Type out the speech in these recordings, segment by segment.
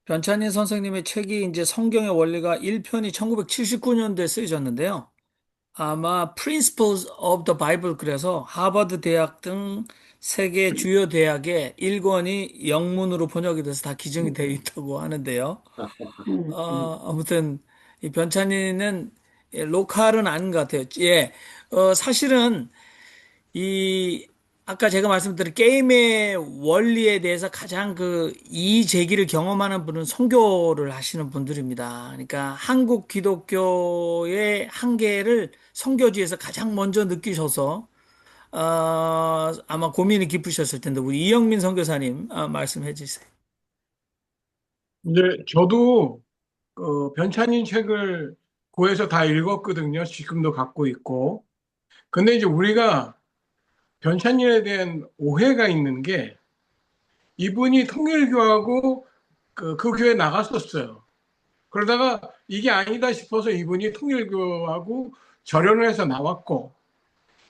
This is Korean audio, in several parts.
변찬일 선생님의 책이 이제 성경의 원리가 1편이 1979년도에 쓰여졌는데요. 아마 Principles of the Bible 그래서 하버드 대학 등 세계 주요 대학의 1권이 영문으로 번역이 돼서 다 기증이 되어 있다고 하는데요. 아무튼 이 변찬이는 로컬은 아닌 것 같아요. 예, 사실은 이 아까 제가 말씀드린 게임의 원리에 대해서 가장 그 이의제기를 경험하는 분은 선교를 하시는 분들입니다. 그러니까 한국 기독교의 한계를 선교지에서 가장 먼저 느끼셔서 아마 고민이 깊으셨을 텐데 우리 이영민 선교사님 말씀해 주세요. 이제 저도 변찬일 책을 구해서 다 읽었거든요. 지금도 갖고 있고. 근데 이제 우리가 변찬일에 대한 오해가 있는 게 이분이 통일교하고 그 교회 나갔었어요. 그러다가 이게 아니다 싶어서 이분이 통일교하고 절연을 해서 나왔고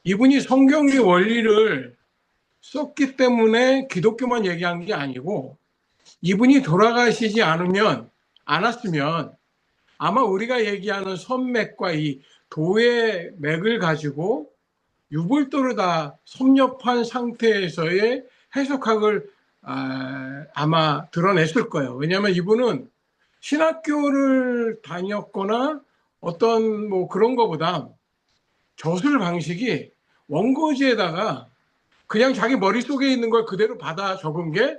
이분이 성경의 원리를 썼기 때문에 기독교만 얘기한 게 아니고 이분이 돌아가시지 않았으면 아마 우리가 얘기하는 선맥과 이 도의 맥을 가지고 유불도를 다 섭렵한 상태에서의 해석학을 아마 드러냈을 거예요. 왜냐하면 이분은 신학교를 다녔거나 어떤 뭐 그런 거보다 저술 방식이 원고지에다가 그냥 자기 머릿속에 있는 걸 그대로 받아 적은 게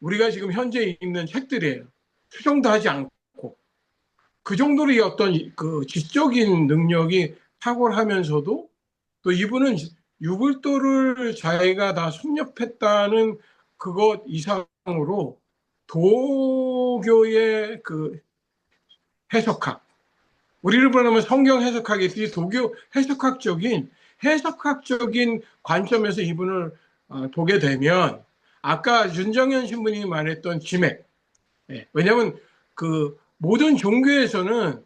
우리가 지금 현재 있는 책들이에요. 수정도 하지 않고. 그 정도로 이 어떤 그 지적인 능력이 탁월하면서도 또 이분은 유불도를 자기가 다 섭렵했다는 그것 이상으로 도교의 그 해석학, 우리를 보면 성경 해석학이 있듯이 도교 해석학적인 관점에서 이분을 보게 되면 아까 윤정현 신부님이 말했던 지맥, 왜냐하면 그 모든 종교에서는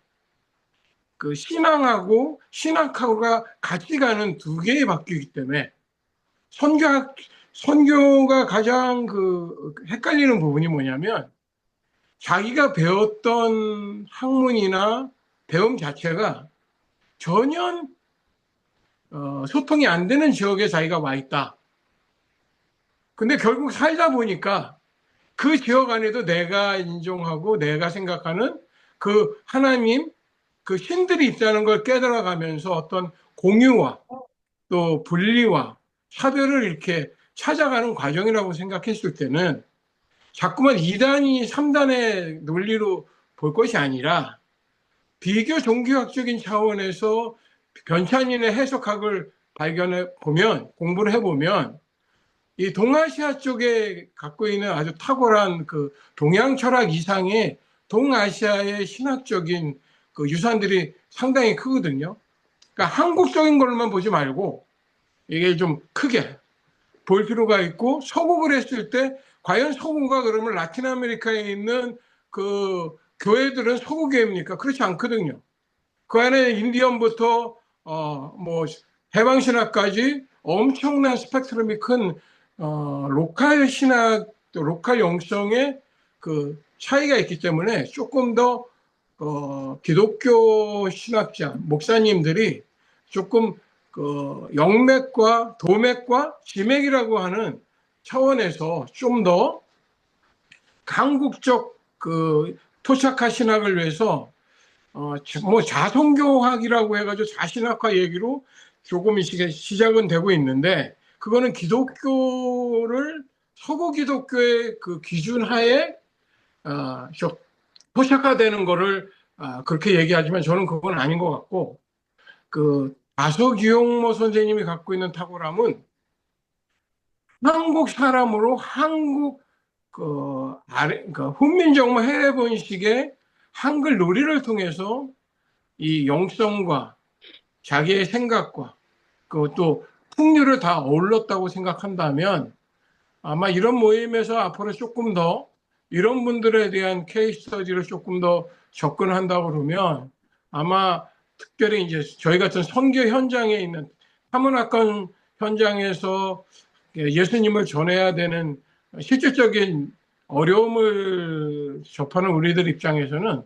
그 신앙하고 신학하고가 같이 가는 두 개의 바뀌기 때문에 선교학 선교가 가장 그 헷갈리는 부분이 뭐냐면 자기가 배웠던 학문이나 배움 자체가 전혀 소통이 안 되는 지역에 자기가 와 있다. 근데 결국 살다 보니까 그 지역 안에도 내가 인정하고 내가 생각하는 그 하나님, 그 신들이 있다는 걸 깨달아가면서 어떤 공유와 또 분리와 차별을 이렇게 찾아가는 과정이라고 생각했을 때는 자꾸만 2단이 3단의 논리로 볼 것이 아니라 비교 종교학적인 차원에서 변찬일의 해석학을 발견해 보면, 공부를 해보면 이 동아시아 쪽에 갖고 있는 아주 탁월한 그 동양 철학 이상의 동아시아의 신학적인 그 유산들이 상당히 크거든요. 그러니까 한국적인 걸로만 보지 말고 이게 좀 크게 볼 필요가 있고, 서국을 했을 때 과연 서구가 그러면 라틴 아메리카에 있는 그 교회들은 서구교회입니까? 그렇지 않거든요. 그 안에 인디언부터 뭐 해방 신학까지 엄청난 스펙트럼이 큰 로컬 신학, 또 로컬 영성의 그 차이가 있기 때문에 조금 더 기독교 신학자 목사님들이 조금 그 영맥과 도맥과 지맥이라고 하는 차원에서 좀 더 강국적 그 토착화 신학을 위해서 뭐 자성교학이라고 해가지고 자신학화 얘기로 조금 시작은 되고 있는데, 그거는 기독교를 서구 기독교의 그 기준 하에 토착화되는 거를 그렇게 얘기하지만 저는 그건 아닌 것 같고, 그 다서기용모 선생님이 갖고 있는 탁월함은 한국 사람으로 한국 그 훈민정음 해외번식의 한글 놀이를 통해서 이 영성과 자기의 생각과 그또 풍류를 다 어울렀다고 생각한다면 아마 이런 모임에서 앞으로 조금 더 이런 분들에 대한 케이스 스터디를 조금 더 접근한다고 그러면 아마 특별히 이제 저희 같은 선교 현장에 있는 타문화권 현장에서 예수님을 전해야 되는 실질적인 어려움을 접하는 우리들 입장에서는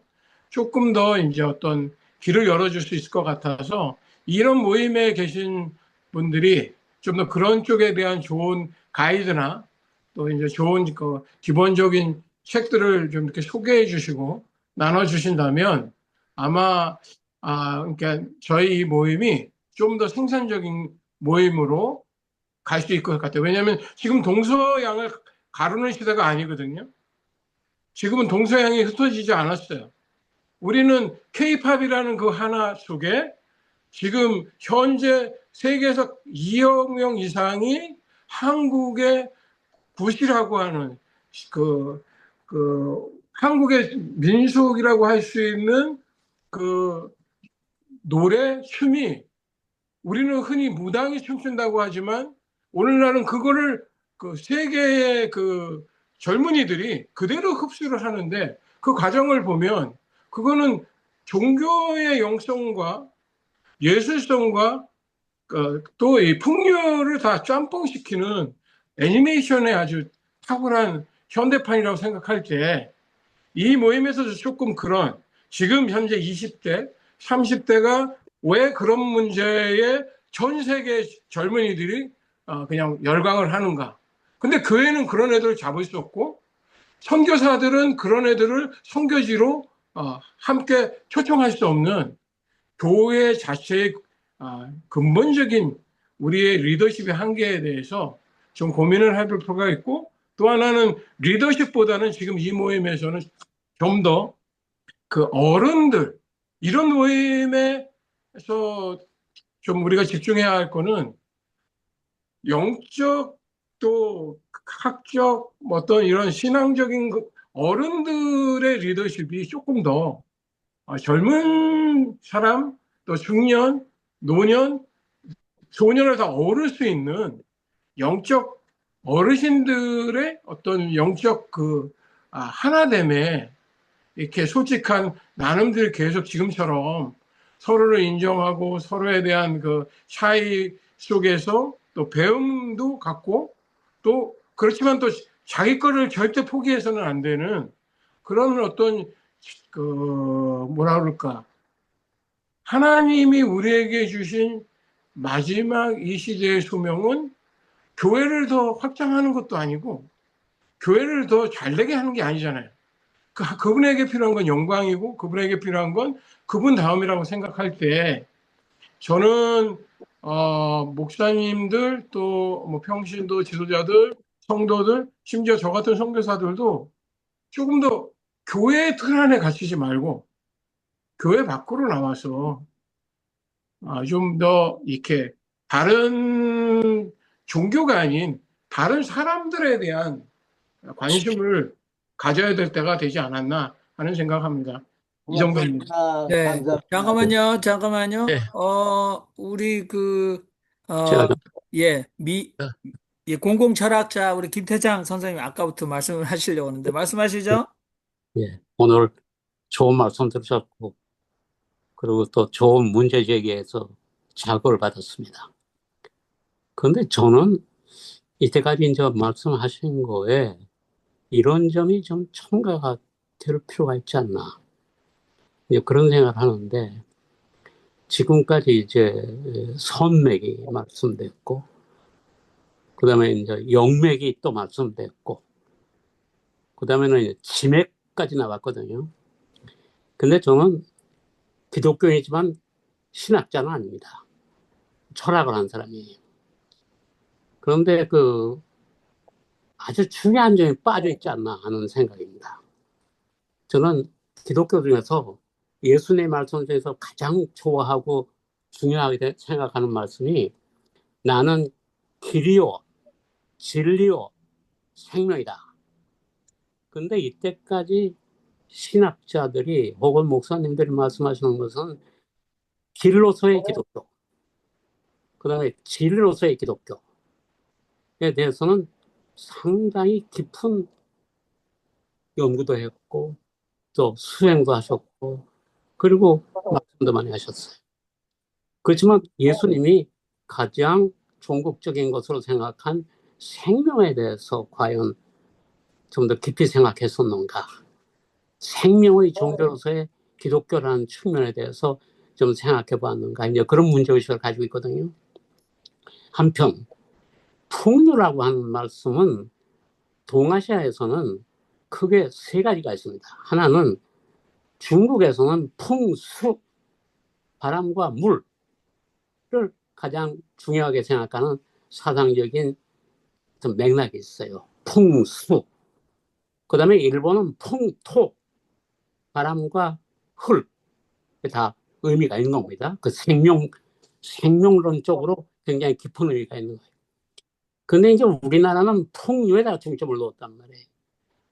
조금 더 이제 어떤 길을 열어줄 수 있을 것 같아서 이런 모임에 계신 분들이 좀 더 그런 쪽에 대한 좋은 가이드나 또 이제 좋은 그 기본적인 책들을 좀 이렇게 소개해 주시고 나눠 주신다면 아마 그러니까 저희 이 모임이 좀 더 생산적인 모임으로 갈 수 있을 것 같아요. 왜냐하면 지금 동서양을 가르는 시대가 아니거든요. 지금은 동서양이 흩어지지 않았어요. 우리는 케이팝이라는 그 하나 속에 지금 현재 세계에서 2억 명 이상이 한국의 굿이라고 하는 그, 한국의 민속이라고 할 수 있는 그 노래, 춤이 우리는 흔히 무당이 춤춘다고 하지만 오늘날은 그거를 그 세계의 그 젊은이들이 그대로 흡수를 하는데 그 과정을 보면 그거는 종교의 영성과 예술성과 또 이 풍류를 다 짬뽕시키는 애니메이션의 아주 탁월한 현대판이라고 생각할 때 이 모임에서도 조금 그런 지금 현재 20대, 30대가 왜 그런 문제에 전 세계 젊은이들이 그냥 열광을 하는가. 근데 교회는 그런 애들을 잡을 수 없고 선교사들은 그런 애들을 선교지로 함께 초청할 수 없는 교회 자체의 근본적인 우리의 리더십의 한계에 대해서 좀 고민을 해볼 필요가 있고 또 하나는 리더십보다는 지금 이 모임에서는 좀 더 그 어른들 이런 모임에서 좀 우리가 집중해야 할 거는 영적 또 학적 어떤 이런 신앙적인 어른들의 리더십이 조금 더 젊은 사람 또 중년 노년 소년을 다 어울 수 있는 영적 어르신들의 어떤 영적 하나됨에 이렇게 솔직한 나눔들 계속 지금처럼 서로를 인정하고 서로에 대한 그 차이 속에서 또 배움도 갖고 또 그렇지만 또 자기 거를 절대 포기해서는 안 되는 그런 어떤 그 뭐라 그럴까 하나님이 우리에게 주신 마지막 이 시대의 소명은 교회를 더 확장하는 것도 아니고 교회를 더 잘되게 하는 게 아니잖아요. 그분에게 필요한 건 영광이고 그분에게 필요한 건 그분 다음이라고 생각할 때 저는 목사님들 또 뭐 평신도 지도자들 성도들 심지어 저 같은 선교사들도 조금 더 교회 틀 안에 갇히지 말고 교회 밖으로 나와서 좀 더 이렇게 다른 종교가 아닌 다른 사람들에 대한 관심을 가져야 될 때가 되지 않았나 하는 생각합니다. 이 정도입니다. 네. 감사합니다. 잠깐만요, 잠깐만요. 네, 우리 제가 좀, 예, 어, 예, 공공철학자 우리 김태장 선생님 아까부터 말씀을 하시려고 하는데 말씀하시죠? 예, 오늘 좋은 말씀 들으셨고, 그리고 또 좋은 문제 제기에서 자극을 받았습니다. 그런데 저는 이때까지 이제 말씀하신 거에 이런 점이 좀 첨가가 될 필요가 있지 않나. 이제 그런 생각을 하는데, 지금까지 이제 선맥이 말씀됐고, 그 다음에 이제 영맥이 또 말씀됐고, 그 다음에는 이제 지맥까지 나왔거든요. 근데 저는 기독교이지만 신학자는 아닙니다. 철학을 한 사람이에요. 그런데 아주 중요한 점이 빠져 있지 않나 하는 생각입니다. 저는 기독교 중에서 예수님의 말씀 중에서 가장 좋아하고 중요하게 생각하는 말씀이 나는 길이요, 진리요, 생명이다. 근데 이때까지 신학자들이 혹은 목사님들이 말씀하시는 것은 길로서의 기독교, 그 다음에 진리로서의 기독교에 대해서는 상당히 깊은 연구도 했고, 또 수행도 하셨고, 그리고 말씀도 많이 하셨어요. 그렇지만 예수님이 가장 종국적인 것으로 생각한 생명에 대해서 과연 좀 더 깊이 생각했었는가? 생명의 종교로서의 기독교라는 측면에 대해서 좀 생각해 봤는가? 이제 그런 문제의식을 가지고 있거든요. 한편, 풍류라고 하는 말씀은 동아시아에서는 크게 세 가지가 있습니다. 하나는 중국에서는 풍수, 바람과 물을 가장 중요하게 생각하는 사상적인 어떤 맥락이 있어요. 풍수. 그 다음에 일본은 풍토, 바람과 흙. 다 의미가 있는 겁니다. 그 생명론적으로 굉장히 깊은 의미가 있는 거예요. 근데 이제 우리나라는 풍류에다 중점을 놓았단 말이에요.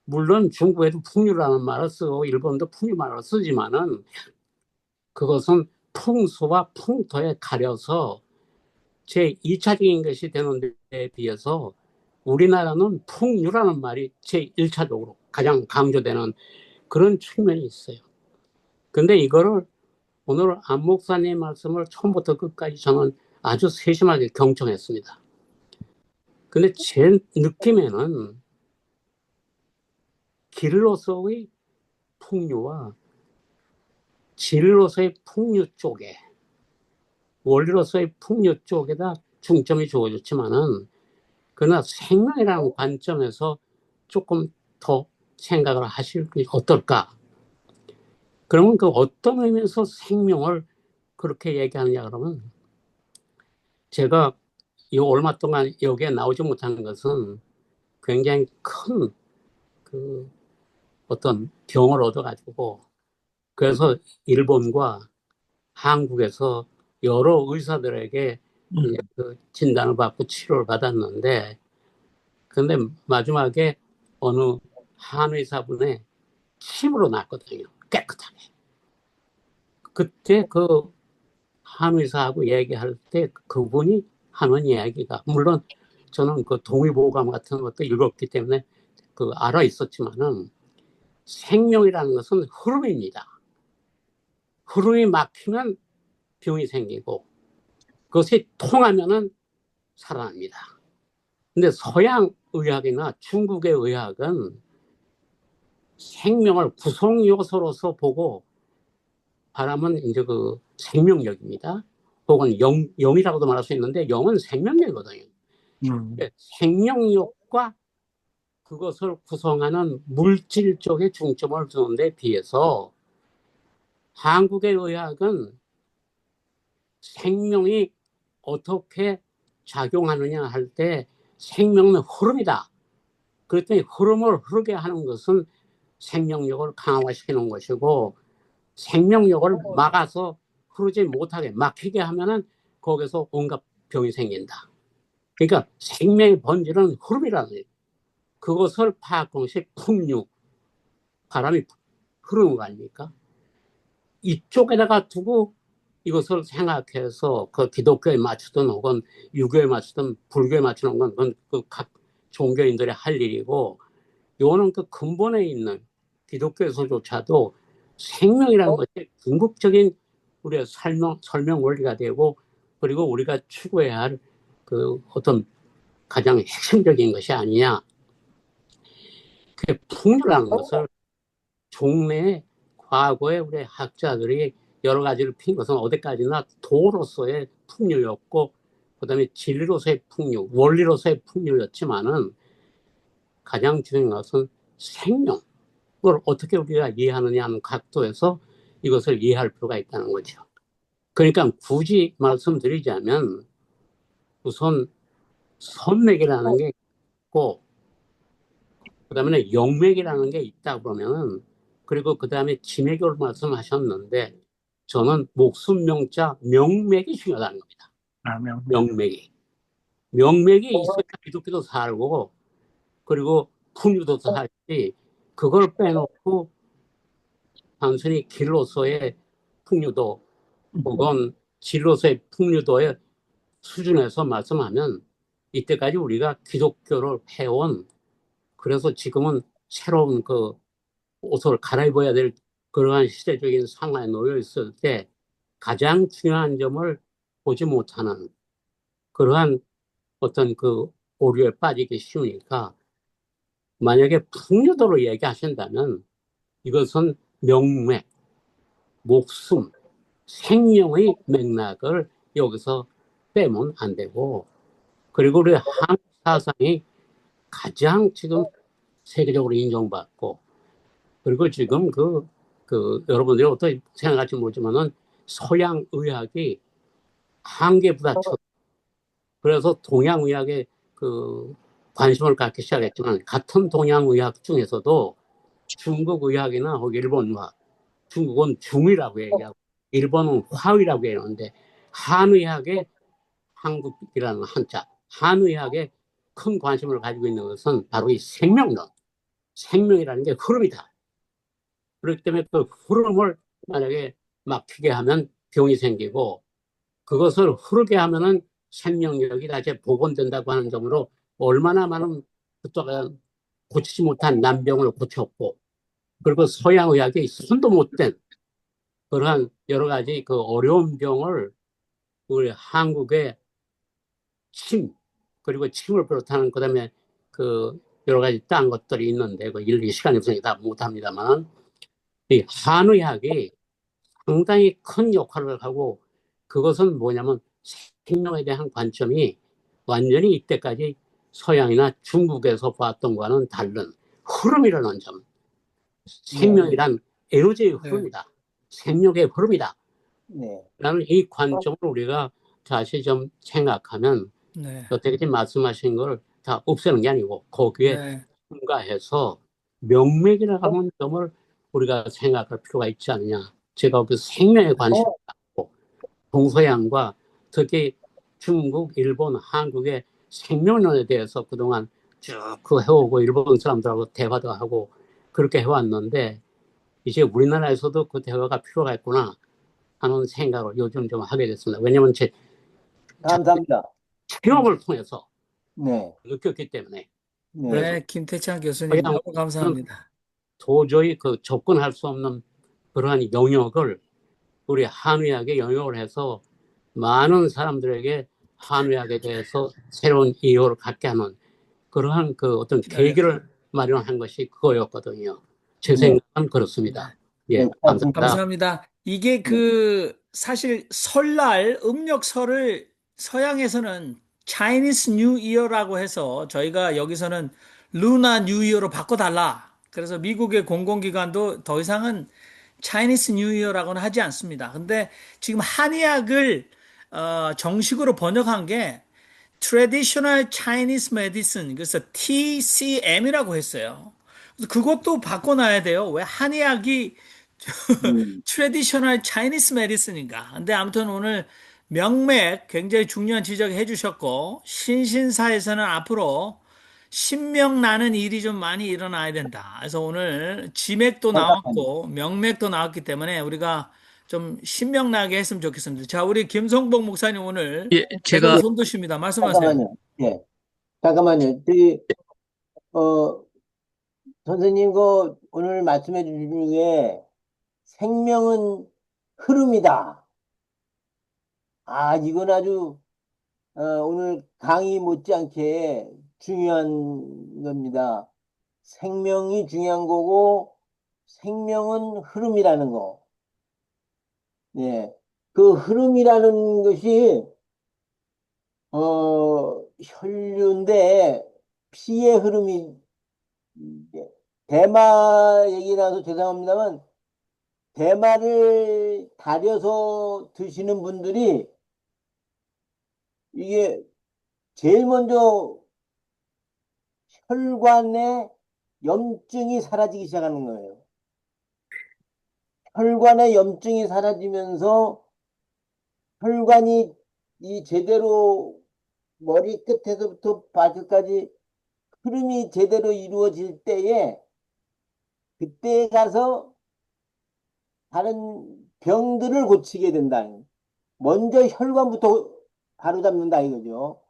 물론 중국에도 풍류라는 말을 쓰고 일본도 풍류 말을 쓰지만은 그것은 풍수와 풍토에 가려서 제2차적인 것이 되는 데 비해서 우리나라는 풍류라는 말이 제1차적으로 가장 강조되는 그런 측면이 있어요. 근데 이거를 오늘 안 목사님 말씀을 처음부터 끝까지 저는 아주 세심하게 경청했습니다. 근데 제 느낌에는 길로서의 풍류와 진로서의 풍류 쪽에, 원리로서의 풍류 쪽에다 중점이 주어졌지만은 그러나 생명이라는 관점에서 조금 더 생각을 하실 게 어떨까? 그러면 그 어떤 의미에서 생명을 그렇게 얘기하느냐 그러면 제가 이 얼마 동안 여기에 나오지 못한 것은 굉장히 큰 그 어떤 병을 얻어가지고 그래서 일본과 한국에서 여러 의사들에게 이제 그 진단을 받고 치료를 받았는데 근데 마지막에 어느 한의사분의 침으로 났거든요. 깨끗하게. 그때 그 한의사하고 얘기할 때 그분이 하는 이야기가 물론 저는 그 동의보감 같은 것도 읽었기 때문에 그 알아 있었지만은 생명이라는 것은 흐름입니다. 흐름이 막히면 병이 생기고 그것이 통하면은 살아납니다. 근데 서양 의학이나 중국의 의학은 생명을 구성 요소로서 보고 바람은 이제 그 생명력입니다. 혹은 영이라고도 말할 수 있는데 영은 생명력이거든요. 생명력과 그것을 구성하는 물질 쪽에 중점을 두는 데 비해서 한국의 의학은 생명이 어떻게 작용하느냐 할 때 생명은 흐름이다. 그랬더니 흐름을 흐르게 하는 것은 생명력을 강화시키는 것이고 생명력을 막아서 흐르지 못하게 막히게 하면은 거기서 온갖 병이 생긴다. 그러니까 생명의 본질은 흐름이라는 거예요. 그것을 파악하는 것이 풍류, 바람이 흐르는 거 아닙니까? 이쪽에다가 두고 이것을 생각해서 그 기독교에 맞추든 혹은 유교에 맞추든 불교에 맞추는 건 그건 그 각 종교인들의 할 일이고 요거는 그 근본에 있는 기독교에서조차도 생명이라는 것이 궁극적인 우리의 설명 원리가 되고 그리고 우리가 추구해야 할 그 어떤 가장 핵심적인 것이 아니냐. 그 풍류라는 것을 종래에 과거에 우리 학자들이 여러 가지를 핀 것은 어디까지나 도로서의 풍류였고 그다음에 진리로서의 풍류, 원리로서의 풍류였지만은 가장 중요한 것은 생명을 어떻게 우리가 이해하느냐 하는 각도에서 이것을 이해할 필요가 있다는 거죠. 그러니까 굳이 말씀드리자면 우선 선맥이라는 게 있고 그다음에 영맥이라는 게 있다 그러면은 그리고 그다음에 지맥을 말씀하셨는데 저는 목숨 명자 명맥이 중요하다는 겁니다. 명맥이 있어야 기독교도 살고 그리고 풍류도 살지 그걸 빼놓고 단순히 길로서의 풍류도 혹은 진로서의 풍류도의 수준에서 말씀하면 이때까지 우리가 기독교를 해온 그래서 지금은 새로운 그 옷을 갈아입어야 될 그러한 시대적인 상황에 놓여 있을 때 가장 중요한 점을 보지 못하는 그러한 어떤 그 오류에 빠지기 쉬우니까 만약에 풍류도로 얘기하신다면 이것은 명맥, 목숨, 생명의 맥락을 여기서 빼면 안 되고, 그리고 우리 한국 사상이 가장 지금 세계적으로 인정받고, 그리고 지금 여러분들이 어떻게 생각할지 모르지만은 서양 의학이 한계 부딪혀. 그래서 동양 의학에 그 관심을 갖기 시작했지만, 같은 동양 의학 중에서도 중국 의학이나 혹은 일본 의학, 중국은 중이라고 얘기하고 일본은 화의라고 얘기하는데, 한의학에 한국이라는 한자, 한의학에 큰 관심을 가지고 있는 것은 바로 이 생명론, 생명이라는 게 흐름이다. 그렇기 때문에 그 흐름을 만약에 막히게 하면 병이 생기고, 그것을 흐르게 하면은 생명력이 다시 복원된다고 하는 점으로 얼마나 많은 그동안 고치지 못한 난병을 고쳤고, 그리고 서양 의학이 손도 못 댄 그러한 여러 가지 그 어려운 병을 우리 한국의 침, 그리고 침을 비롯하는 그다음에 그 여러 가지 딴 것들이 있는데 그 일일이 시간이 없으니까 다 못합니다만, 이 한의학이 상당히 큰 역할을 하고, 그것은 뭐냐면 생명에 대한 관점이 완전히 이때까지 서양이나 중국에서 봤던 거와는 다른 흐름이라는 점, 네, 생명이란 에너지의 네, 흐름이다, 생명의 흐름이다 네, 라는 이 관점을 우리가 다시 좀 생각하면, 네, 어떻게 말씀하신 걸 다 없애는 게 아니고 거기에 네, 첨가해서 명맥이라고 하는 점을 우리가 생각할 필요가 있지 않느냐. 제가 그 생명에 관심을 갖고 동서양과 특히 중국, 일본, 한국의 생명론에 대해서 그동안 쭉 그 해오고 일본 사람들하고 대화도 하고 그렇게 해왔는데, 이제 우리나라에서도 그 대화가 필요가 있구나 하는 생각을 요즘 좀 하게 됐습니다. 왜냐하면 제 감사합니다. 체험을 통해서 네, 느꼈기 때문에. 네, 그래서 네, 김태찬 교수님 서양은 너무 감사합니다. 도저히 그 접근할 수 없는 그러한 영역을 우리 한의학에 영역을 해서 많은 사람들에게 한의학에 대해서 새로운 이해를 갖게 하는 그러한 그 어떤 네, 계기를 마련한 것이 그거였거든요. 제 네, 생각은 네. 그렇습니다. 네, 예, 고맙습니다. 감사합니다. 감사합니다. 이게 네, 사실 설날 음력설을 서양에서는 Chinese New Year라고 해서 저희가 여기서는 루나 뉴 이어로 바꿔달라. 그래서 미국의 공공기관도 더 이상은 Chinese New Year라고는 하지 않습니다. 근데 지금 한의학을 정식으로 번역한 게 Traditional Chinese Medicine, 그래서 TCM이라고 했어요. 그래서 그것도 바꿔놔야 돼요. 왜 한의학이 트레디셔널 차이니스 메디슨인가. 근데 아무튼 오늘 명맥 굉장히 중요한 지적해 주셨고, 신신사에서는 앞으로 신명 나는 일이 좀 많이 일어나야 된다. 그래서 오늘 지맥도 감사합니다. 나왔고 명맥도 나왔기 때문에 우리가 좀 신명 나게 했으면 좋겠습니다. 자, 우리 김성복 목사님 오늘 예, 제대로 제가 손 드십니다. 말씀하세요. 잠깐만요. 예, 잠깐만요. 저기, 어, 선생님 그 오늘 말씀해 주신 중에 생명은 흐름이다. 아, 이건 아주 오늘 강의 못지않게 중요한 겁니다. 생명이 중요한 거고 생명은 흐름이라는 거. 예. 그 흐름이라는 것이 혈류인데 피의 흐름이 대마 얘기 나서 죄송합니다만 대마를 달여서 드시는 분들이 이게 제일 먼저 혈관의 염증이 사라지기 시작하는 거예요. 혈관의 염증이 사라지면서 혈관이 이 제대로 머리 끝에서부터 발끝까지 흐름이 제대로 이루어질 때에 그때 가서 다른 병들을 고치게 된다. 먼저 혈관부터 바로잡는다 이거죠.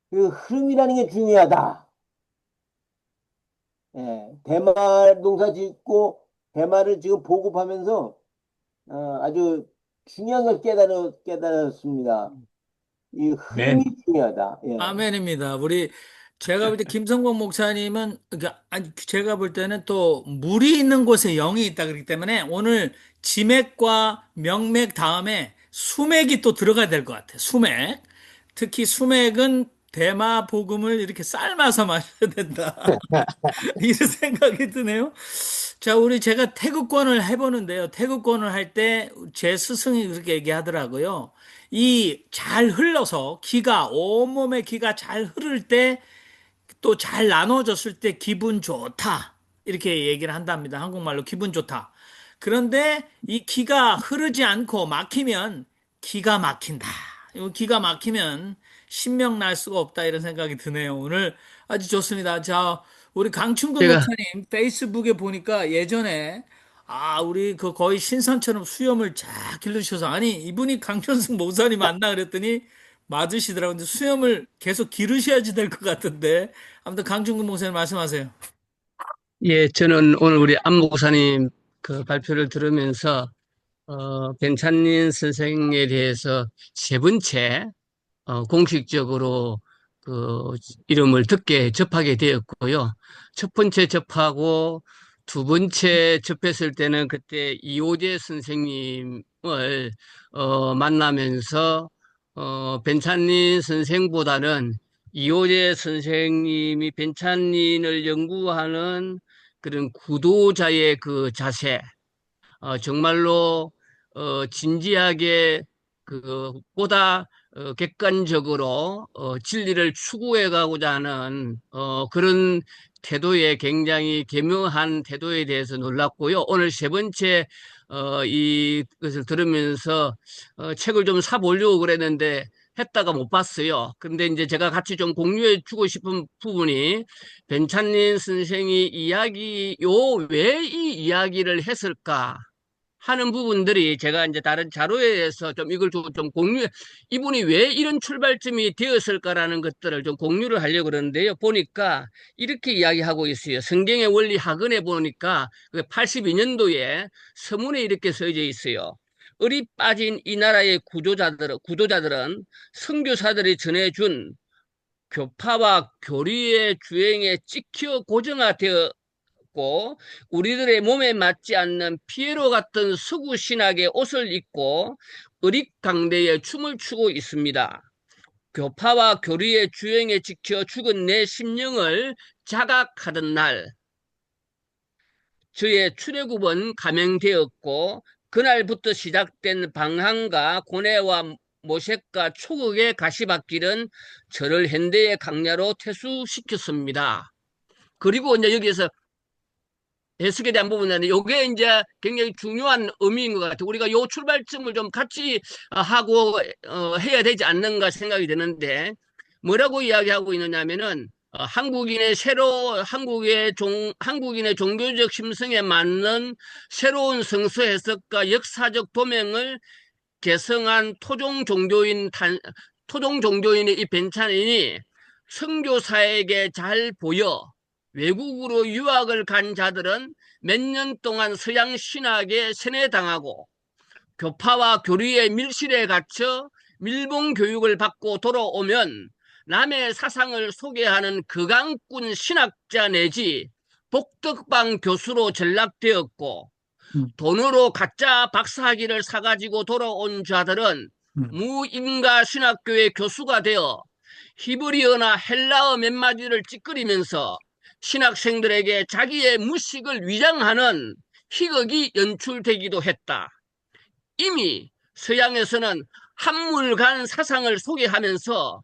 그 흐름이라는 게 중요하다. 예, 대마 농사 짓고 대마를 지금 보급하면서 아주 중요한 걸 깨달았습니다. 이 맨. 흐름이 중요하다. 예. 아멘입니다. 우리 제가 볼 때 김성곤 목사님은 그러니까 아니 제가 볼 때는 또 물이 있는 곳에 영이 있다 그렇기 때문에 오늘 지맥과 명맥 다음에 수맥이 또 들어가야 될 것 같아요. 수맥. 특히 수맥은 대마 복음을 이렇게 삶아서 마셔야 된다. 이런 생각이 드네요. 자, 제가 태극권을 해보는데요. 태극권을 할 때 제 스승이 그렇게 얘기하더라고요. 이 잘 흘러서 온몸에 기가 잘 흐를 때 또 잘 나눠졌을 때 기분 좋다. 이렇게 얘기를 한답니다. 한국말로 기분 좋다. 그런데 이 기가 흐르지 않고 막히면 기가 막힌다. 이 기가 막히면 신명 날 수가 없다. 이런 생각이 드네요. 오늘 아주 좋습니다. 자, 우리 강충구 제가 목사님 페이스북에 보니까 예전에 우리 그 거의 신선처럼 수염을 쫙 기르셔서 아니 이분이 강현승 목사님 맞나 그랬더니 맞으시더라고요. 근데 수염을 계속 기르셔야지 될 것 같은데 아무튼 강충구 목사님 말씀하세요. 예, 저는 오늘 우리 안 목사님 그 발표를 들으면서 벤찬린 선생에 대해서 세 번째 공식적으로 그 이름을 접하게 되었고요. 첫 번째 접하고 두 번째 접했을 때는 그때 이호재 선생님을 만나면서 벤찬린 선생보다는 이호재 선생님이 벤찬린을 연구하는 그런 구도자의 그 자세, 정말로 진지하게 보다 객관적으로 진리를 추구해 가고자 하는 그런 태도에 굉장히 겸허한 태도에 대해서 놀랐고요. 오늘 세 번째 이것을 들으면서 책을 좀 사보려고 그랬는데 했다가 못 봤어요. 근데 이제 제가 같이 좀 공유해 주고 싶은 부분이 벤찬린 선생이 왜 이 이야기를 했을까 하는 부분들이 제가 이제 다른 자료에서 좀 이걸 좀 이분이 왜 이런 출발점이 되었을까라는 것들을 좀 공유를 하려고 그러는데요. 보니까 이렇게 이야기하고 있어요. 성경의 원리 학원에 보니까 82년도에 서문에 이렇게 써져 있어요. 을이 빠진 이 나라의 구도자들은 선교사들이 전해준 교파와 교리의 주행에 찍혀 고정화되어 우리들의 몸에 맞지 않는 피에로 같은 서구 신학의 옷을 입고 의립강대에 춤을 추고 있습니다. 교파와 교리의 주행에 지켜 죽은 내 심령을 자각하던 날 저의 출애굽은 감행되었고 그날부터 시작된 방황과 고뇌와 모색과 초국의 가시밭길은 저를 현대의 강야로 퇴수시켰습니다. 그리고 이제 여기에서 해석에 대한 부분은 이게 이제 굉장히 중요한 의미인 것 같아요. 우리가 요 출발점을 좀 같이 하고 해야 되지 않는가 생각이 드는데 뭐라고 이야기하고 있느냐면은 한국인의 종교적 심성에 맞는 새로운 성서 해석과 역사적 도명을 개성한 토종 종교인의 이 벤찬인이 선교사에게 잘 보여 외국으로 유학을 간 자들은 몇 년 동안 서양 신학에 세뇌당하고 교파와 교리의 밀실에 갇혀 밀봉 교육을 받고 돌아오면 남의 사상을 소개하는 극악군 신학자 내지 복덕방 교수로 전락되었고 돈으로 가짜 박사학위를 사가지고 돌아온 자들은 무인가 신학교의 교수가 되어 히브리어나 헬라어 몇 마디를 찌끄리면서 신학생들에게 자기의 무식을 위장하는 희극이 연출되기도 했다. 이미 서양에서는 한물간 사상을 소개하면서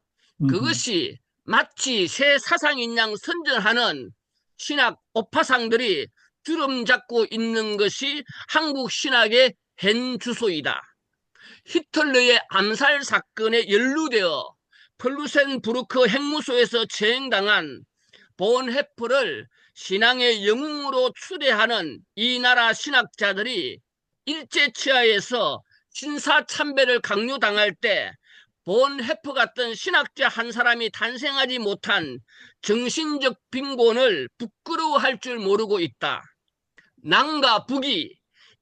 그것이 마치 새 사상인 양 선전하는 신학 오파상들이 주름 잡고 있는 것이 한국 신학의 현 주소이다. 히틀러의 암살 사건에 연루되어 펄루센부르크 핵무소에서 처형당한 본헤프를 신앙의 영웅으로 추대하는 이 나라 신학자들이 일제치하에서 신사참배를 강요당할 때 본헤프 같은 신학자 한 사람이 탄생하지 못한 정신적 빈곤을 부끄러워할 줄 모르고 있다. 남과 북이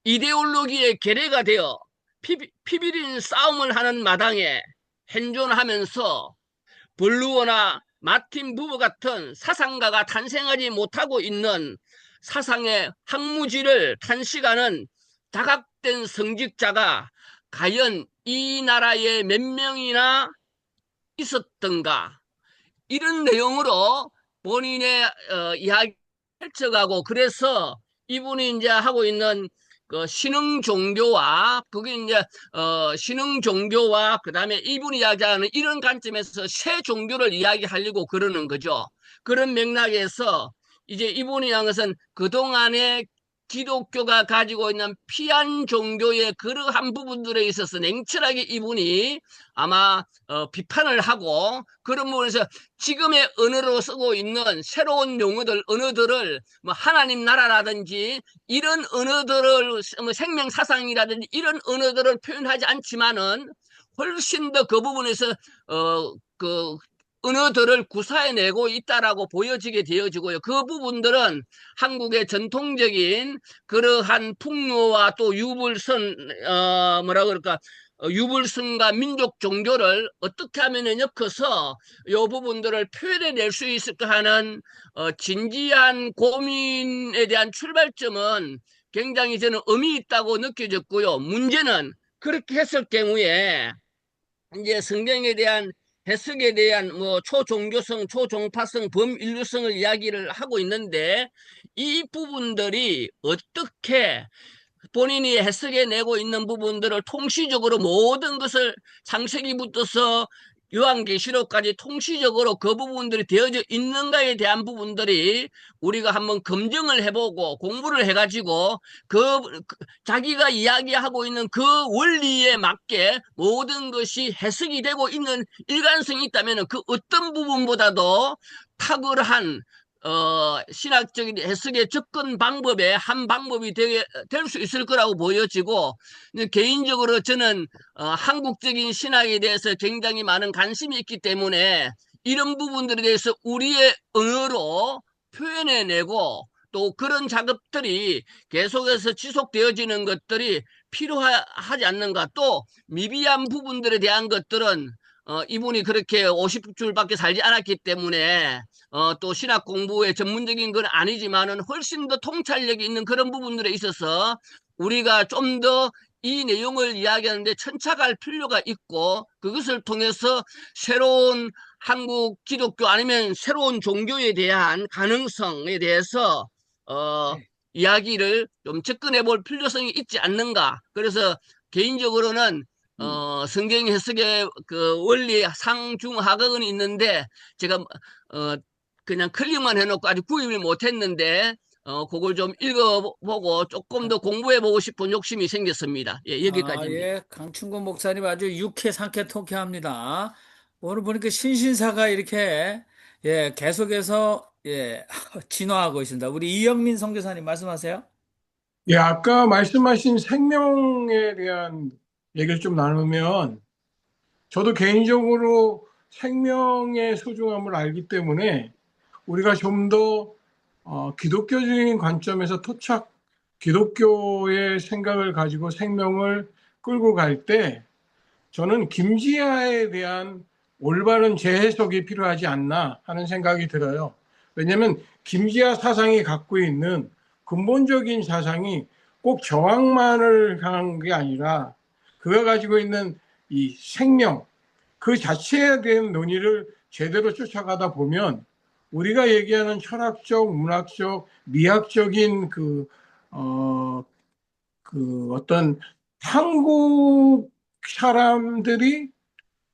이데올로기의 계례가 되어 피비린 싸움을 하는 마당에 현존하면서 블루어나 마틴 부버 같은 사상가가 탄생하지 못하고 있는 사상의 학무지를 탄식하는 자각된 성직자가 과연 이 나라에 몇 명이나 있었던가, 이런 내용으로 본인의 이야기 펼쳐가고, 그래서 이분이 이제 하고 있는 그 신흥 종교와, 그게 이제 신흥 종교와 그다음에 이분이 이야기하는 이런 관점에서 새 종교를 이야기하려고 그러는 거죠. 그런 맥락에서 이제 이분이 한 것은 그동안에 기독교가 가지고 있는 피한 종교의 그러한 부분들에 있어서 냉철하게 이분이 아마 비판을 하고, 그런 부분에서 지금의 언어로 쓰고 있는 새로운 용어들, 언어들을 뭐 하나님 나라라든지 이런 언어들을, 뭐 생명 사상이라든지 이런 언어들을 표현하지 않지만은 훨씬 더 그 부분에서 그 언어들을 구사해내고 있다라고 보여지게 되어지고요. 그 부분들은 한국의 전통적인 그러한 풍요와 또 유불선, 뭐라 그럴까, 유불선과 민족 종교를 어떻게 하면 엮어서 이 부분들을 표현해낼 수 있을까 하는 진지한 고민에 대한 출발점은 굉장히 저는 의미 있다고 느껴졌고요. 문제는 그렇게 했을 경우에 이제 성경에 대한 해석에 대한 뭐 초종교성, 초종파성, 범인류성을 이야기를 하고 있는데, 이 부분들이 어떻게 본인이 해석해 내고 있는 부분들을 통시적으로 모든 것을 창세기부터서 요한계시록까지 통시적으로 그 부분들이 되어져 있는가에 대한 부분들이 우리가 한번 검증을 해보고 공부를 해가지고 자기가 이야기하고 있는 그 원리에 맞게 모든 것이 해석이 되고 있는 일관성이 있다면 그 어떤 부분보다도 탁월한 신학적인 해석의 접근 방법의 한 방법이 될 수 있을 거라고 보여지고, 개인적으로 저는 한국적인 신학에 대해서 굉장히 많은 관심이 있기 때문에 이런 부분들에 대해서 우리의 언어로 표현해내고, 또 그런 작업들이 계속해서 지속되어지는 것들이 필요하지 않는가. 또 미비한 부분들에 대한 것들은 이분이 그렇게 50줄밖에 살지 않았기 때문에 또 신학 공부의 전문적인 건 아니지만은 훨씬 더 통찰력이 있는 그런 부분들에 있어서 우리가 좀 더 이 내용을 이야기하는데 천착할 필요가 있고, 그것을 통해서 새로운 한국 기독교 아니면 새로운 종교에 대한 가능성에 대해서 이야기를 좀 접근해 볼 필요성이 있지 않는가. 그래서 개인적으로는 성경 해석의 그 원리 상중하각은 있는데, 제가 그냥 클릭만 해놓고 아직 구입을 못했는데 그걸 좀 읽어보고 조금 더 공부해보고 싶은 욕심이 생겼습니다. 예, 여기까지입니다. 예, 강충구 목사님 아주 유쾌, 상쾌, 통쾌합니다. 오늘 보니까 신신사가 이렇게, 예, 계속해서, 예, 진화하고 있습니다. 우리 이영민 선교사님 말씀하세요. 예, 아까 말씀하신 생명에 대한 얘기를 좀 나누면, 저도 개인적으로 생명의 소중함을 알기 때문에 우리가 좀 더 기독교적인 관점에서 기독교의 생각을 가지고 생명을 끌고 갈 때, 저는 김지하에 대한 올바른 재해석이 필요하지 않나 하는 생각이 들어요. 왜냐하면 김지하 사상이 갖고 있는 근본적인 사상이 꼭 저항만을 향한 게 아니라 그가 가지고 있는 이 생명, 그 자체에 대한 논의를 제대로 쫓아가다 보면 우리가 얘기하는 철학적, 문학적, 미학적인 어떤 한국 사람들이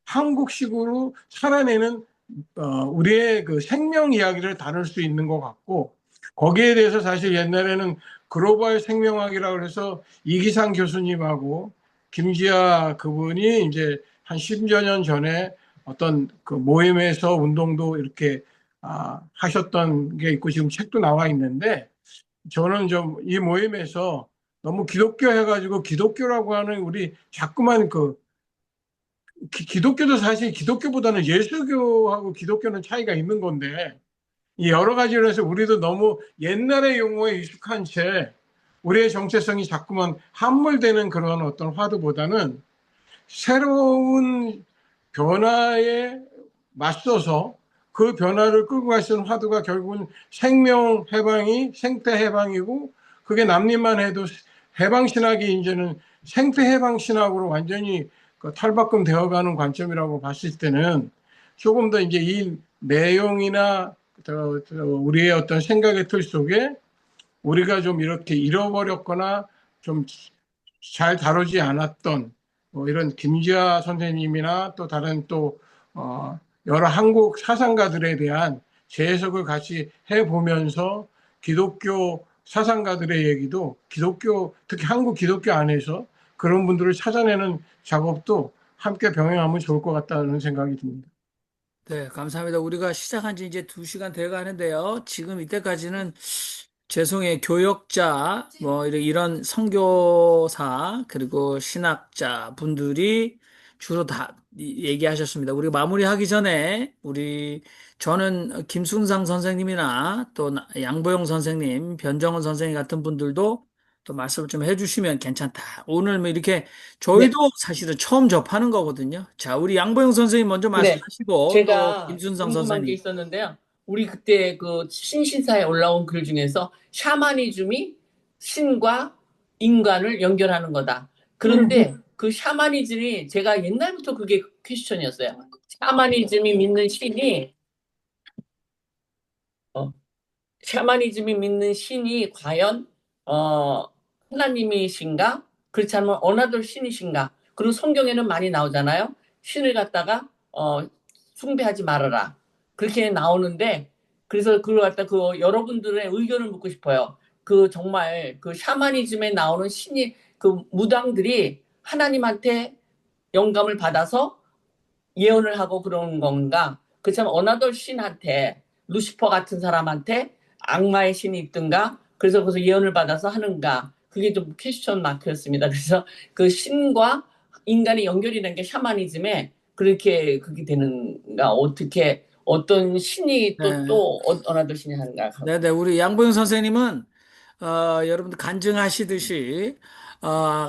한국식으로 살아내는 우리의 그 생명 이야기를 다룰 수 있는 것 같고, 거기에 대해서 사실 옛날에는 글로벌 생명학이라고 해서 이기상 교수님하고 김지아 그분이 이제 한 10여 년 전에 어떤 그 모임에서 운동도 이렇게 하셨던 게 있고 지금 책도 나와 있는데, 저는 좀 이 모임에서 너무 기독교 해가지고 기독교라고 하는 우리 자꾸만 기독교도 사실 기독교보다는 예수교하고 기독교는 차이가 있는 건데, 이 여러 가지로 해서 우리도 너무 옛날의 용어에 익숙한 채 우리의 정체성이 자꾸만 함몰되는 그런 어떤 화두보다는 새로운 변화에 맞서서 그 변화를 끌고 갈 수 있는 화두가 결국은 생명 해방이 생태 해방이고, 그게 남님만 해도 해방 신학이 이제는 생태 해방 신학으로 완전히 그 탈바꿈 되어가는 관점이라고 봤을 때는, 조금 더 이제 이 내용이나 우리의 어떤 생각의 틀 속에 우리가 좀 이렇게 잃어버렸거나 좀 잘 다루지 않았던 뭐 이런 김지아 선생님이나 또 다른 또 여러 한국 사상가들에 대한 재해석을 같이 해보면서 기독교 사상가들의 얘기도 기독교, 특히 한국 기독교 안에서 그런 분들을 찾아내는 작업도 함께 병행하면 좋을 것 같다는 생각이 듭니다. 네, 감사합니다. 우리가 시작한 지 이제 2시간 돼 가는데요. 지금 이때까지는 죄송해요. 교역자, 뭐, 이런 선교사, 그리고 신학자 분들이 주로 다 얘기하셨습니다. 우리 마무리하기 전에, 저는 김순상 선생님이나 또 양보영 선생님, 변정은 선생님 같은 분들도 또 말씀을 좀 해주시면 괜찮다. 오늘 뭐 이렇게 네, 저희도 사실은 처음 접하는 거거든요. 자, 우리 양보영 선생님 먼저 네. 말씀하시고 또 제가 김순상 궁금한 게 선생님. 있었는데요. 우리 그때 그 신신사에 올라온 글 중에서 샤머니즘이 신과 인간을 연결하는 거다. 그런데 그 샤머니즘이 제가 옛날부터 그게 퀘스천이었어요. 샤머니즘이 믿는 신이 어, 샤머니즘이 믿는 신이 과연 어, 하나님이신가? 그렇지 않으면 어나더 신이신가? 그리고 성경에는 많이 나오잖아요. 신을 갖다가 숭배하지 말아라. 그렇게 나오는데 그래서 그걸 갖다 그 여러분들의 의견을 묻고 싶어요. 그 정말 그 샤머니즘에 나오는 신이 그 무당들이 하나님한테 영감을 받아서 예언을 하고 그러는 건가? 그렇지만 어나더 신한테 루시퍼 같은 사람한테 악마의 신이 있든가 그래서 거기서 예언을 받아서 하는가? 그게 좀 퀘스천 마크였습니다. 그래서 그 신과 인간의 연결이 된 게 샤머니즘에 그렇게 그게 되는가? 어떻게 어떤 신이 네. 어나더 신이 하는가? 네네. 우리 양보영 선생님은, 여러분들 간증하시듯이,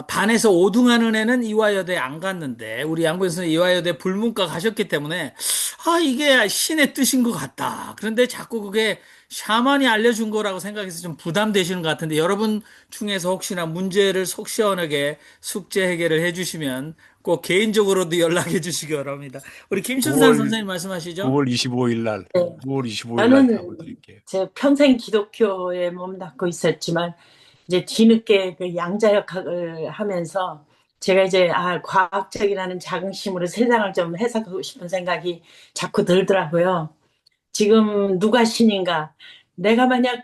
반에서 5등하는 애는 이화여대 안 갔는데, 우리 양보영 선생님 이화여대 불문과 가셨기 때문에, 이게 신의 뜻인 것 같다. 그런데 자꾸 그게 샤만이 알려준 거라고 생각해서 좀 부담되시는 것 같은데, 여러분 중에서 혹시나 문제를 속 시원하게 숙제 해결을 해주시면 꼭 개인적으로도 연락해 주시기 바랍니다. 우리 김춘산 9월 선생님 말씀하시죠? 9월 25일 날 네. 9월 25일 날 답을 나는 드릴게요. 제 평생 기독교에 몸담고 있었지만 이제 뒤늦게 그 양자역학을 하면서 제가 이제 과학적이라는 자긍심으로 세상을 좀 해석하고 싶은 생각이 자꾸 들더라고요. 지금 누가 신인가? 내가 만약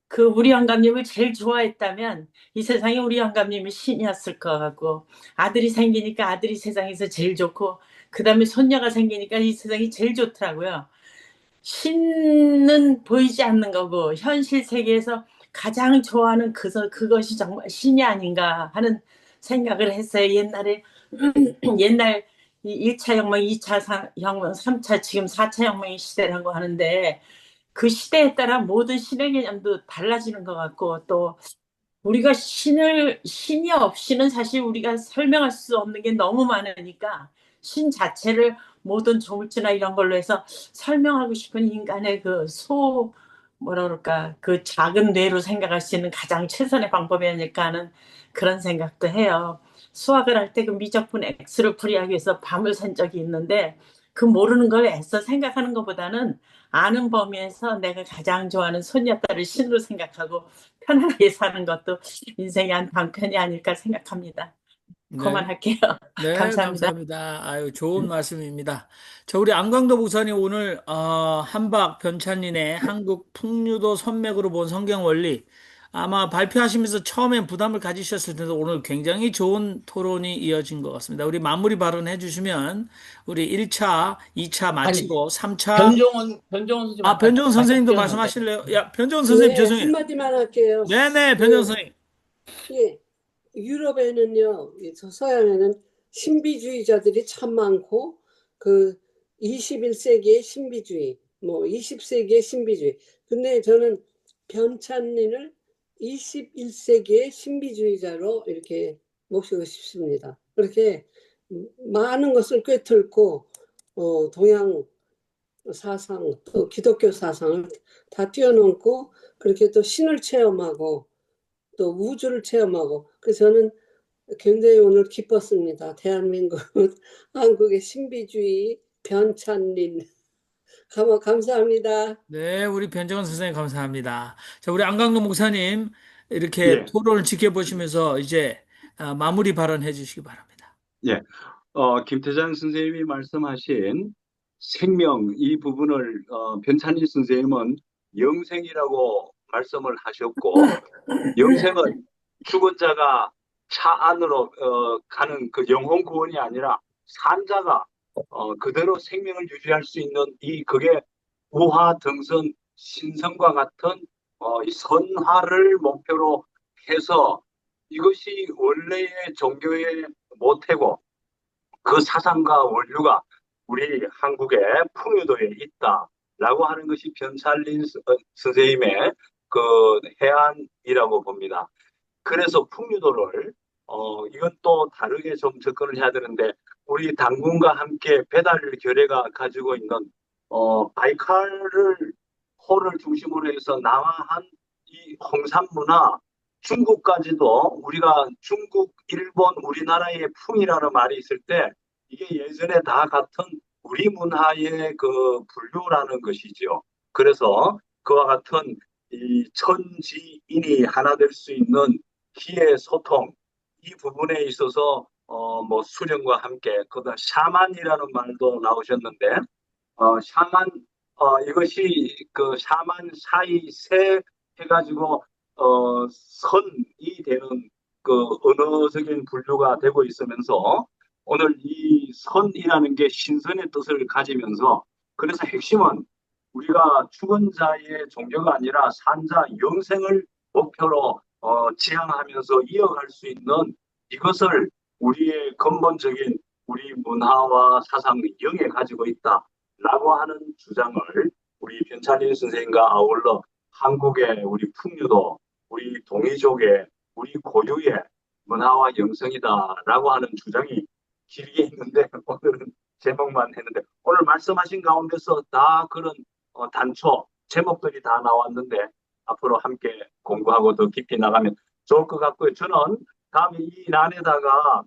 그 우리 영감님을 제일 좋아했다면 이 세상에 우리 영감님이 신이었을 것 같고, 아들이 생기니까 아들이 세상에서 제일 좋고 그다음에 손녀가 생기니까 이 세상이 제일 좋더라고요. 신은 보이지 않는 거고 현실 세계에서 가장 좋아하는 그것이 정말 신이 아닌가 하는 생각을 했어요. 옛날에 옛날 1차 혁명, 2차 혁명, 3차 지금 4차 혁명의 시대라고 하는데 그 시대에 따라 모든 신의 개념도 달라지는 것 같고, 또 우리가 신이 없이는 사실 우리가 설명할 수 없는 게 너무 많으니까 신 자체를 모든 조물주나 이런 걸로 해서 설명하고 싶은 인간의 뭐라 그럴까, 그 작은 뇌로 생각할 수 있는 가장 최선의 방법이 아닐까 하는 그런 생각도 해요. 수학을 할 때 그 미적분 X를 풀이하기 위해서 밤을 샌 적이 있는데 그 모르는 걸 애써 생각하는 것보다는 아는 범위에서 내가 가장 좋아하는 손녀딸을 신으로 생각하고 편안하게 사는 것도 인생의 한 방편이 아닐까 생각합니다. 네. 그만할게요. 네, 감사합니다. 감사합니다. 아유, 좋은 말씀입니다. 저 우리 안광도 목사님 오늘 한박 변찬린의 한국 풍류도 선맥으로 본 성경 원리 아마 발표하시면서 처음엔 부담을 가지셨을 텐데 오늘 굉장히 좋은 토론이 이어진 것 같습니다. 우리 마무리 발언 해주시면 우리 1차, 2차 아니 마치고 3차 변종원 선생님 아까 변정은 선생님도 뛰었는데 말씀하실래요? 야, 변정은 선생님 네, 죄송해요. 한마디만 할게요. 네네, 변정은 그, 선생님. 예, 유럽에는요, 서양에는 신비주의자들이 참 많고, 그 21세기의 신비주의, 뭐 20세기의 신비주의. 근데 저는 변찬린을 21세기의 신비주의자로 이렇게 모시고 싶습니다. 그렇게 많은 것을 꿰뚫고, 동양 사상, 또 기독교 사상을 다 뛰어넘고 그렇게 또 신을 체험하고 또 우주를 체험하고 그래서 저는 굉장히 오늘 기뻤습니다. 대한민국 한국의 신비주의 변찬린 감사합니다. 네, 우리 변정원 선생님 감사합니다. 자, 우리 안강동 목사님 이렇게 예, 토론을 지켜보시면서 이제 마무리 발언해 주시기 바랍니다. 예. 김태장 선생님이 말씀하신 생명 이 부분을 변찬일 선생님은 영생이라고 말씀을 하셨고, 영생은 죽은 자가 차 안으로 가는 그 영혼 구원이 아니라 산 자가 그대로 생명을 유지할 수 있는 그게 우화 등선 신성과 같은 이 선화를 목표로 해서 이것이 원래의 종교의 모태고 그 사상과 원류가 우리 한국의 풍요도에 있다라고 하는 것이 변살린 선생님의 그 해안이라고 봅니다. 그래서 풍류도를 이건 또 다르게 좀 접근을 해야 되는데 우리 당군과 함께 배달 결의가 가지고 있는 바이칼을 호를 중심으로 해서 남아한 이 홍산 문화 중국까지도 우리가 중국, 일본, 우리나라의 풍이라는 말이 있을 때 이게 예전에 다 같은 우리 문화의 그 분류라는 것이죠. 그래서 그와 같은 이 천지인이 하나 될 수 있는 희의 소통 이 부분에 있어서 뭐 수련과 함께 그다음 샤만이라는 말도 나오셨는데 샤만 이것이 그 샤만 사이 세 해가지고 선이 되는 그 언어적인 분류가 되고 있으면서 오늘 이 선이라는 게 신선의 뜻을 가지면서 그래서 핵심은 우리가 죽은 자의 종교가 아니라 산자 영생을 목표로 지향하면서 이어갈 수 있는 이것을 우리의 근본적인 우리 문화와 사상 영에 가지고 있다라고 하는 주장을 우리 변찬일 선생님과 아울러 한국의 우리 풍류도 우리 동이족의 우리 고유의 문화와 영성이다라고 하는 주장이 길게 있는데 오늘은 제목만 했는데 오늘 말씀하신 가운데서 다 그런 단초 제목들이 다 나왔는데 앞으로 함께 공부하고 더 깊이 나가면 좋을 것 같고요. 저는 다음에 이 란에다가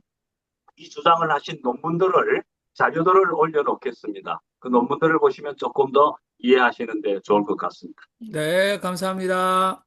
이 주장을 하신 논문들을 자료들을 올려놓겠습니다. 그 논문들을 보시면 조금 더 이해하시는데 좋을 것 같습니다. 네, 감사합니다.